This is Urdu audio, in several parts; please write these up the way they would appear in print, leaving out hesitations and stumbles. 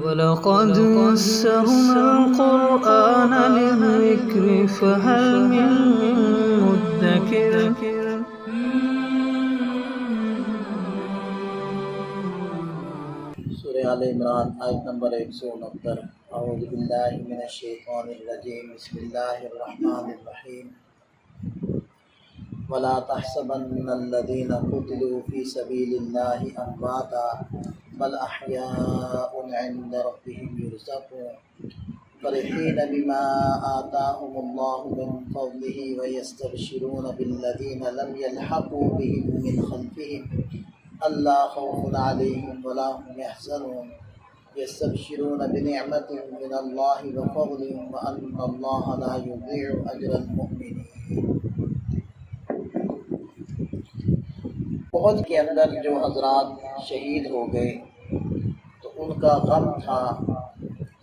وَلَقَدْ يَسَّرْنَا الْقُرْآنَ لِلذِّكْرِ فَهَلْ مِن مُّدَّكِرٍ سورہ آل عمران آیت نمبر 169۔ اعوذ باللہ من الشیطان الرجیم، بسم اللہ الرحمن الرحیم۔ وَلَا تَحْسَبَنَّ الَّذِينَ قُتِلُوا فِي سَبِيلِ اللَّهِ أَمْوَاتًا بَلْ أَحْيَاءٌ عِندَ رَبِّهِمْ يُرْزَقُونَ فَرِحِينَ بِمَا آتَاهُمُ اللَّهُ مِنْ فَضْلِهِ وَيَسْتَبْشِرُونَ بِالَّذِينَ لَمْ يَلْحَقُوا بِهِمْ مِنْ خَلْفِهِمْ أَلَّا خَوْفٌ عَلَيْهِمْ وَلَا هُمْ يَحْزَنُونَ يَسْتَبْشِرُونَ بِنِعْمَةٍ مِنَ اللَّهِ وَفَضْلٍ وَأَنَّ اللَّهَ لَا يُضِيعُ أَجْرَ الْمُؤْمِنِينَ۔ احد کے اندر جو حضرات شہید ہو گئے تو ان کا غم تھا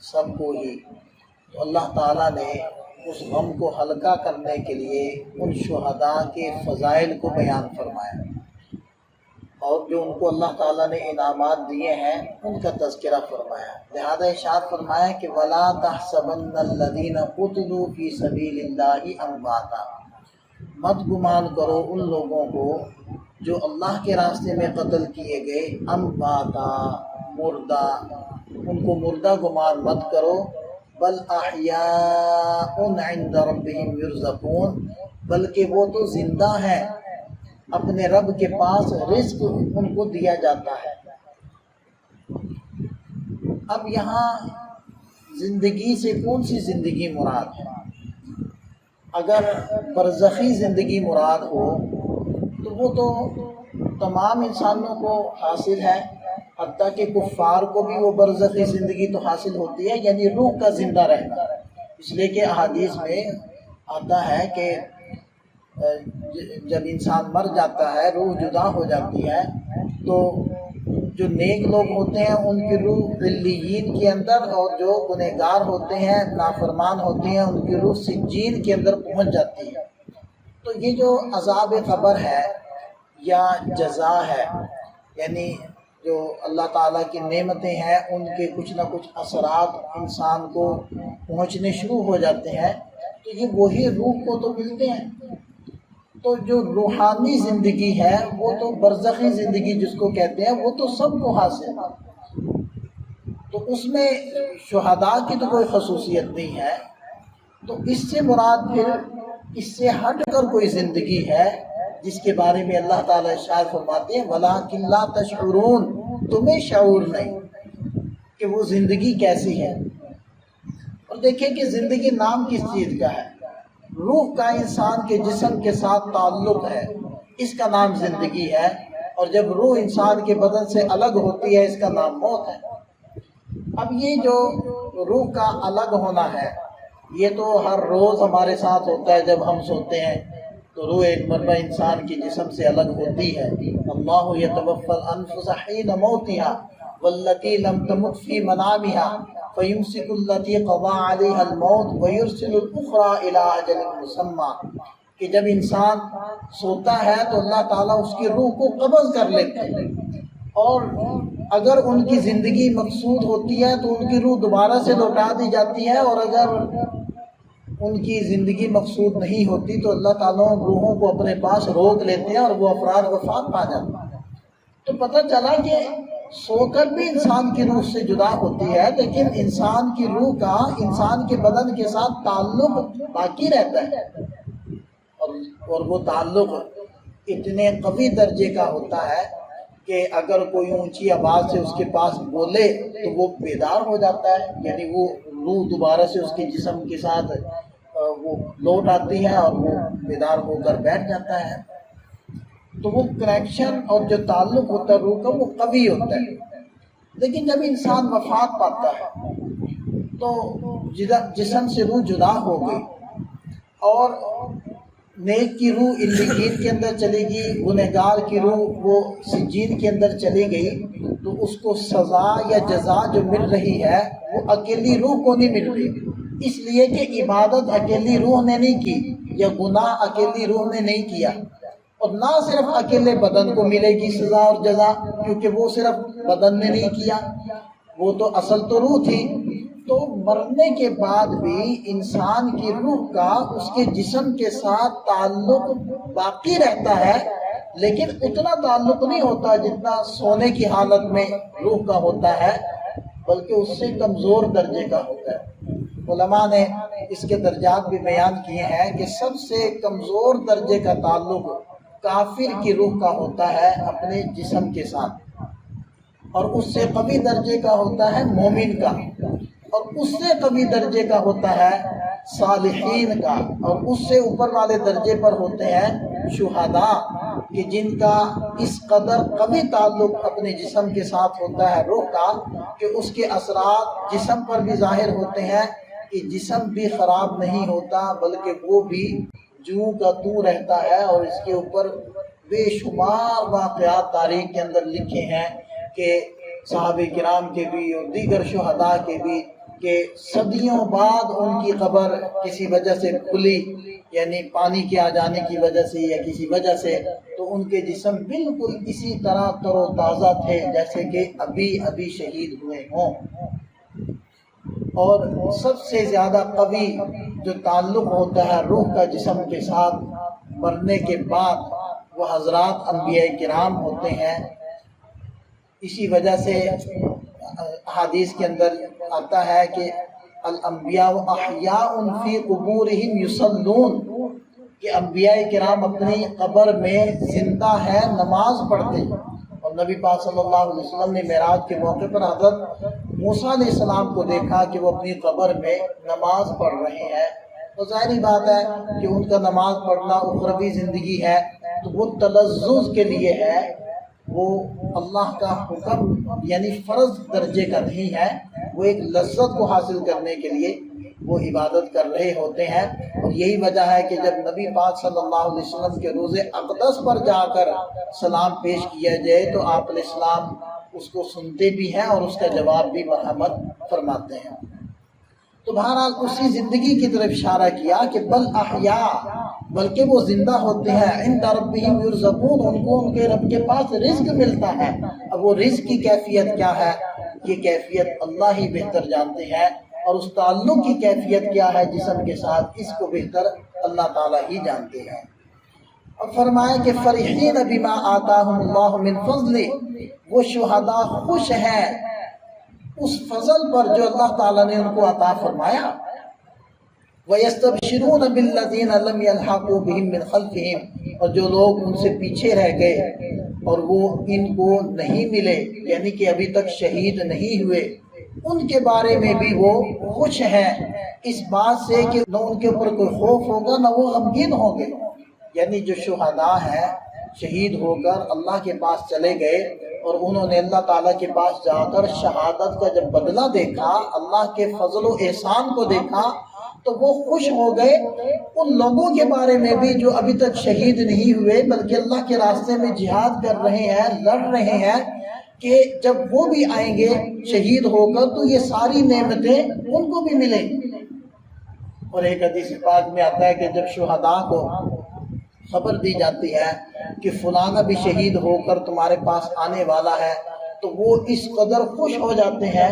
سب کو ہی، تو اللہ تعالیٰ نے اس غم کو ہلکا کرنے کے لیے ان شہداء کے فضائل کو بیان فرمایا، اور جو ان کو اللہ تعالیٰ نے انعامات دیے ہیں ان کا تذکرہ فرمایا۔ لہذا ارشاد فرمایا کہ وَلَا تَحْسَبَنَّ الَّذِينَ قُتِلُوا فِي سَبِيلِ اللَّهِ أَمْوَاتًا، مت گمان کرو ان لوگوں کو جو اللہ کے راستے میں قتل کیے گئے، امواتا، مردہ، ان کو مردہ گمان مت کرو، بل احیاء عند ربهم یرزقون، بلکہ وہ تو زندہ ہیں، اپنے رب کے پاس رزق ان کو دیا جاتا ہے۔ اب یہاں زندگی سے کون سی زندگی مراد ہے؟ اگر برزخی زندگی مراد ہو تو وہ تو تمام انسانوں کو حاصل ہے، حتیٰ کہ کفار کو بھی وہ برزخی زندگی تو حاصل ہوتی ہے، یعنی روح کا زندہ رہنا، اس لیے کہ احادیث میں آتا ہے کہ جب انسان مر جاتا ہے، روح جدا ہو جاتی ہے، تو جو نیک لوگ ہوتے ہیں ان کی روح علیین کے اندر، اور جو گنہگار ہوتے ہیں، نافرمان ہوتے ہیں، ان کی روح سجین کے اندر پہنچ جاتی ہے۔ تو یہ جو عذاب قبر ہے یا جزا ہے، یعنی جو اللہ تعالیٰ کی نعمتیں ہیں ان کے کچھ نہ کچھ اثرات انسان کو پہنچنے شروع ہو جاتے ہیں، تو یہ وہی روح کو تو ملتے ہیں۔ تو جو روحانی زندگی ہے وہ تو برزخی زندگی جس کو کہتے ہیں وہ تو سب کو حاصل ہے، تو اس میں شہداء کی تو کوئی خصوصیت نہیں ہے۔ تو اس سے مراد پھر اس سے ہٹ کر کوئی زندگی ہے جس کے بارے میں اللہ تعالیٰ ارشاد فرماتے ہیں وَلَٰكِن لَا تَشْعُرُونَ، تمہیں شعور نہیں کہ وہ زندگی کیسی ہے۔ اور دیکھیں کہ زندگی نام کس چیز کا ہے؟ روح کا انسان کے جسم کے ساتھ تعلق ہے، اس کا نام زندگی ہے، اور جب روح انسان کے بدن سے الگ ہوتی ہے اس کا نام موت ہے۔ اب یہ جو روح کا الگ ہونا ہے یہ تو ہر روز ہمارے ساتھ ہوتا ہے، جب ہم سوتے ہیں تو روح ایک مرتبہ انسان کے جسم سے الگ ہوتی ہے۔ اللہ یتوفی الانفس حین موتها واللتی لم تمت فی منامها فیمسک التی قضی علیہا الموت ویرسل الاخری الی اجل مسمی، کہ جب انسان سوتا ہے تو اللہ تعالیٰ اس کی روح کو قبض کر لیتے ہیں، اور اگر ان کی زندگی مقصود ہوتی ہے تو ان کی روح دوبارہ سے لوٹا دی جاتی ہے، اور اگر ان کی زندگی مقصود نہیں ہوتی تو اللہ تعالیٰ روحوں کو اپنے پاس روک لیتے ہیں اور وہ افراد وفات پا جاتے ہیں۔ تو پتہ چلا کہ سو کر بھی انسان کی روح سے جدا ہوتی ہے، لیکن انسان کی روح کا انسان کے بدن کے ساتھ تعلق باقی رہتا ہے، اور وہ تعلق اتنے قوی درجے کا ہوتا ہے کہ اگر کوئی اونچی آواز سے اس کے پاس بولے تو وہ بیدار ہو جاتا ہے، یعنی وہ روح دوبارہ سے اس کے جسم کے ساتھ وہ لوٹ آتی ہے اور وہ بیدار ہو کر بیٹھ جاتا ہے۔ تو وہ کنیکشن اور جو تعلق ہوتا ہے روح کا وہ قوی ہوتا ہے۔ لیکن جب انسان وفات پاتا ہے تو جسم سے روح جدا ہو گئی، اور نیک کی روح علیین کے اندر چلے گی، گنہگار کی روح وہ سجین کے اندر چلی گئی، تو اس کو سزا یا جزا جو مل رہی ہے وہ اکیلی روح کو نہیں مل رہی، اس لیے کہ عبادت اکیلی روح نے نہیں کی، یا گناہ اکیلی روح نے نہیں کیا، اور نہ صرف اکیلے بدن کو ملے گی سزا اور جزا، کیونکہ وہ صرف بدن نے نہیں کیا، وہ تو اصل تو روح تھی، تو مرنے کے بعد بھی انسان کی روح کا اس کے جسم کے ساتھ تعلق باقی رہتا ہے، لیکن اتنا تعلق نہیں ہوتا جتنا سونے کی حالت میں روح کا ہوتا ہے، بلکہ اس سے کمزور درجے کا ہوتا ہے۔ علماء نے اس کے درجات بھی بیان کیے ہیں کہ سب سے کمزور درجے کا تعلق کافر کی روح کا ہوتا ہے اپنے جسم کے ساتھ، اور اس سے قوی درجے کا ہوتا ہے مومن کا، اور اس سے قوی درجے کا ہوتا ہے صالحین کا، اور اس سے اوپر والے درجے پر ہوتے ہیں شہداء، کہ جن کا اس قدر قوی تعلق اپنے جسم کے ساتھ ہوتا ہے روح کا، کہ اس کے اثرات جسم پر بھی ظاہر ہوتے ہیں، کہ جسم بھی خراب نہیں ہوتا بلکہ وہ بھی جوں کا توں رہتا ہے۔ اور اس کے اوپر بے شمار واقعات تاریخ کے اندر لکھے ہیں کہ صحابہ کرام کے بھی اور دیگر شہداء کے بھی، کہ صدیوں بعد ان کی قبر کسی وجہ سے کھلی، یعنی پانی کے آ جانے کی وجہ سے یا کسی وجہ سے، تو ان کے جسم بالکل اسی طرح تر و تازہ تھے جیسے کہ ابھی شہید ہوئے ہوں۔ اور سب سے زیادہ قوی جو تعلق ہوتا ہے روح کا جسم کے ساتھ مرنے کے بعد، وہ حضرات انبیاء کرام ہوتے ہیں۔ اسی وجہ سے حدیث کے اندر آتا ہے کہ الانبیاء احیاء فی قبورہم یصلون، کہ انبیاء کرام اپنی قبر میں زندہ ہے، نماز پڑھتے ہیں۔ اور نبی پاک صلی اللہ علیہ وسلم نے معراج کے موقع پر حضرت موسیٰ علیہ السلام کو دیکھا کہ وہ اپنی قبر میں نماز پڑھ رہے ہیں۔ تو ظاہری بات ہے کہ ان کا نماز پڑھنا اخروی زندگی ہے، تو وہ تلذذ کے لیے ہے، وہ اللہ کا حکم یعنی فرض درجے کا نہیں ہے، وہ ایک لذت کو حاصل کرنے کے لیے وہ عبادت کر رہے ہوتے ہیں۔ اور یہی وجہ ہے کہ جب نبی پاک صلی اللہ علیہ وسلم کے روضے اقدس پر جا کر سلام پیش کیا جائے تو آپ علیہ السلام اس کو سنتے بھی ہیں اور اس کا جواب بھی مرحمت فرماتے ہیں۔ تو بہرحال اسی زندگی کی طرف اشارہ کیا کہ بل احیاء، بلکہ وہ زندہ ہوتے ہیں، عند ربہم یرزقون، ان کو ان کے رب کے پاس رزق ملتا ہے۔ اب وہ رزق کی کیفیت کیا ہے، یہ کیفیت اللہ ہی بہتر جانتے ہیں، اور اس تعلق کی کیفیت کیا ہے جسم کے ساتھ، اس کو بہتر اللہ تعالیٰ ہی جانتے ہیں۔ اور فرمایا کہ فرحین بما آتاہم اللہ من فضل، وہ شہداء خوش ہیں اس فضل پر جو اللہ تعالیٰ نے ان کو عطا فرمایا۔ وَيَسْتَبْشِرُونَ بِالَّذِينَ لَمْ يَلْحَقُوا بِهِم مِّنْ خَلْفِهِمْ، اور جو لوگ ان سے پیچھے رہ گئے اور وہ ان کو نہیں ملے، یعنی کہ ابھی تک شہید نہیں ہوئے، ان کے بارے میں بھی وہ خوش ہیں اس بات سے کہ نہ ان کے اوپر کوئی خوف ہوگا نہ وہ غمگین ہوں گے۔ یعنی جو شہداء ہیں، شہید ہو کر اللہ کے پاس چلے گئے اور انہوں نے اللہ تعالیٰ کے پاس جا کر شہادت کا جب بدلہ دیکھا، اللہ کے فضل و احسان کو دیکھا، تو وہ خوش ہو گئے ان لوگوں کے بارے میں بھی جو ابھی تک شہید نہیں ہوئے بلکہ اللہ کے راستے میں جہاد کر رہے ہیں، لڑ رہے ہیں، کہ جب وہ بھی آئیں گے شہید ہو کر تو یہ ساری نعمتیں ان کو بھی ملیں گی۔ اور ایک حدیث پاک میں آتا ہے کہ جب شہداء کو خبر دی جاتی ہے کہ فلانا بھی شہید ہو کر تمہارے پاس آنے والا ہے، تو وہ اس قدر خوش ہو جاتے ہیں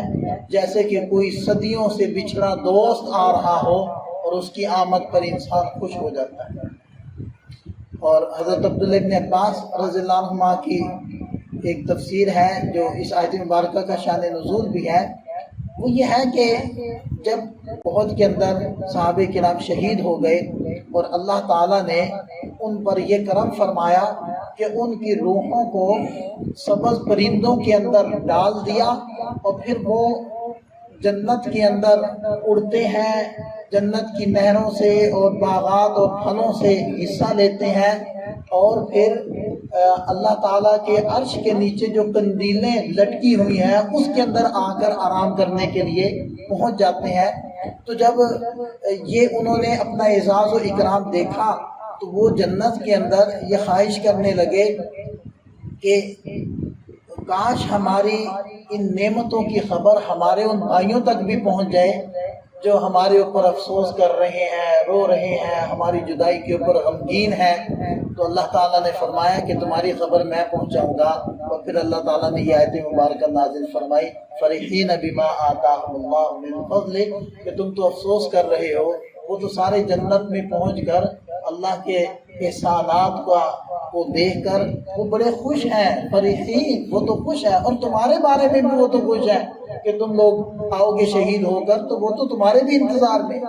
جیسے کہ کوئی صدیوں سے بچھڑا دوست آ رہا ہو اور اس کی آمد پر انسان خوش ہو جاتا ہے۔ اور حضرت عبداللہ بن عباس رضی اللہ عنہ کی ایک تفسیر ہے جو اس آیت مبارکہ کا شان نزول بھی ہے، وہ یہ ہے کہ جب احد کے اندر صحابہ کرام شہید ہو گئے اور اللہ تعالیٰ نے ان پر یہ کرم فرمایا کہ ان کی روحوں کو سبز پرندوں کے اندر ڈال دیا، اور پھر وہ جنت کے اندر اڑتے ہیں، جنت کی نہروں سے اور باغات اور پھلوں سے حصہ لیتے ہیں، اور پھر اللہ تعالیٰ کے عرش کے نیچے جو قندیلیں لٹکی ہوئی ہیں اس کے اندر آ کر آرام کرنے کے لیے پہنچ جاتے ہیں۔ تو جب یہ انہوں نے اپنا اعزاز و اکرام دیکھا تو وہ جنت کے اندر یہ خواہش کرنے لگے کہ کاش ہماری ان نعمتوں کی خبر ہمارے ان بھائیوں تک بھی پہنچ جائے جو ہمارے اوپر افسوس کر رہے ہیں، رو رہے ہیں، ہماری جدائی کے اوپر غمگین ہیں، تو اللہ تعالیٰ نے فرمایا کہ تمہاری خبر میں پہنچاؤں گا۔ اور پھر اللہ تعالیٰ نے یہ آیت مبارکہ نازل فرمائی، فرحین بما آتاہم اللہ من فضل، کہ تم تو افسوس کر رہے ہو، وہ تو سارے جنت میں پہنچ کر اللہ کے احسانات کو دیکھ کر وہ بڑے خوش ہیں، فرحین، وہ تو خوش ہیں، اور تمہارے بارے میں بھی وہ تو خوش ہیں کہ تم لوگ آؤ گے شہید ہو کر، تو وہ تو تمہارے بھی انتظار میں۔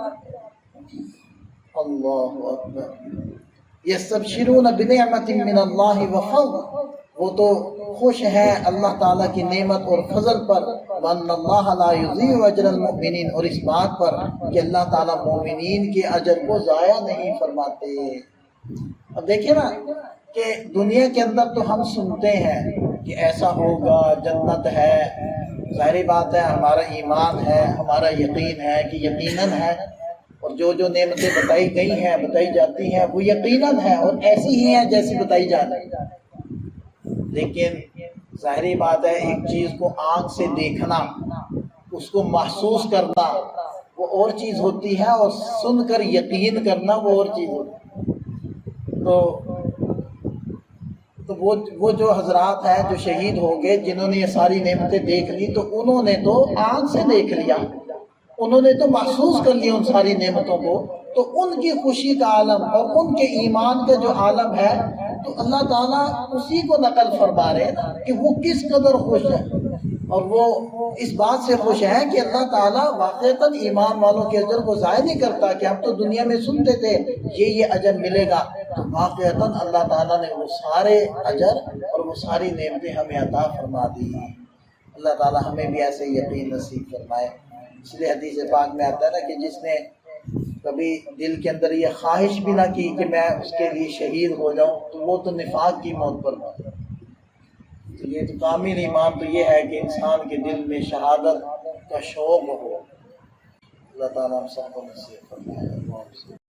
اللہ اکبر، یستبشرون بنعمت من اللہ وفضل، وہ تو خوش ہیں اللہ تعالیٰ کی نعمت اور فضل پر، وَأَنَّ اللَّهَ لَا يُضِيعُ أَجْرَ الْمُؤْمِنِينَ، اور اس بات پر کہ اللہ تعالیٰ مومنین کے اجر کو ضائع نہیں فرماتے۔ اب دیکھیں نا کہ دنیا کے اندر تو ہم سنتے ہیں کہ ایسا ہوگا، جنت ہے، ظاہری بات ہے، ہمارا ایمان ہے، ہمارا یقین ہے کہ یقیناً ہے، اور جو جو نعمتیں بتائی گئی ہیں، بتائی جاتی ہیں، وہ یقیناً ہے اور ایسی ہی ہیں جیسی بتائی جا رہی ہیں۔ لیکن ظاہری بات ہے، ایک چیز کو آنکھ سے دیکھنا، اس کو محسوس کرنا وہ اور چیز ہوتی ہے، اور سن کر یقین کرنا وہ اور چیز ہوتی ہے۔ تو وہ جو حضرات ہیں جو شہید ہو گئے، جنہوں نے یہ ساری نعمتیں دیکھ لی، تو انہوں نے تو آنکھ سے دیکھ لیا، انہوں نے تو محسوس کر لیا ان ساری نعمتوں کو، تو ان کی خوشی کا عالم اور ان کے ایمان کا جو عالم ہے، تو اللہ تعالیٰ اسی کو نقل فرما رہے ہیں کہ وہ کس قدر خوش ہے، اور وہ اس بات سے خوش ہیں کہ اللہ تعالیٰ واقعتاً ایمان والوں کے اجر کو ضائع نہیں کرتا، کہ ہم تو دنیا میں سنتے تھے یہ اجر ملے گا، تو واقعتاً اللہ تعالیٰ نے وہ سارے اجر اور وہ ساری نعمتیں ہمیں عطا فرما دی۔ اللہ تعالیٰ ہمیں بھی ایسے یقین نصیب فرمائے۔ اس لیے حدیث پاک میں آتا ہے نا کہ جس نے کبھی دل کے اندر یہ خواہش بھی نہ کی کہ میں اس کے لیے شہید ہو جاؤں، تو وہ تو نفاق کی موت پر مر۔ تو یہ تو کامل ایمان تو یہ ہے کہ انسان کے دل میں شہادت کا شوق ہو۔ اللہ تعالیٰ ہم سب کو نصیب فرمائے۔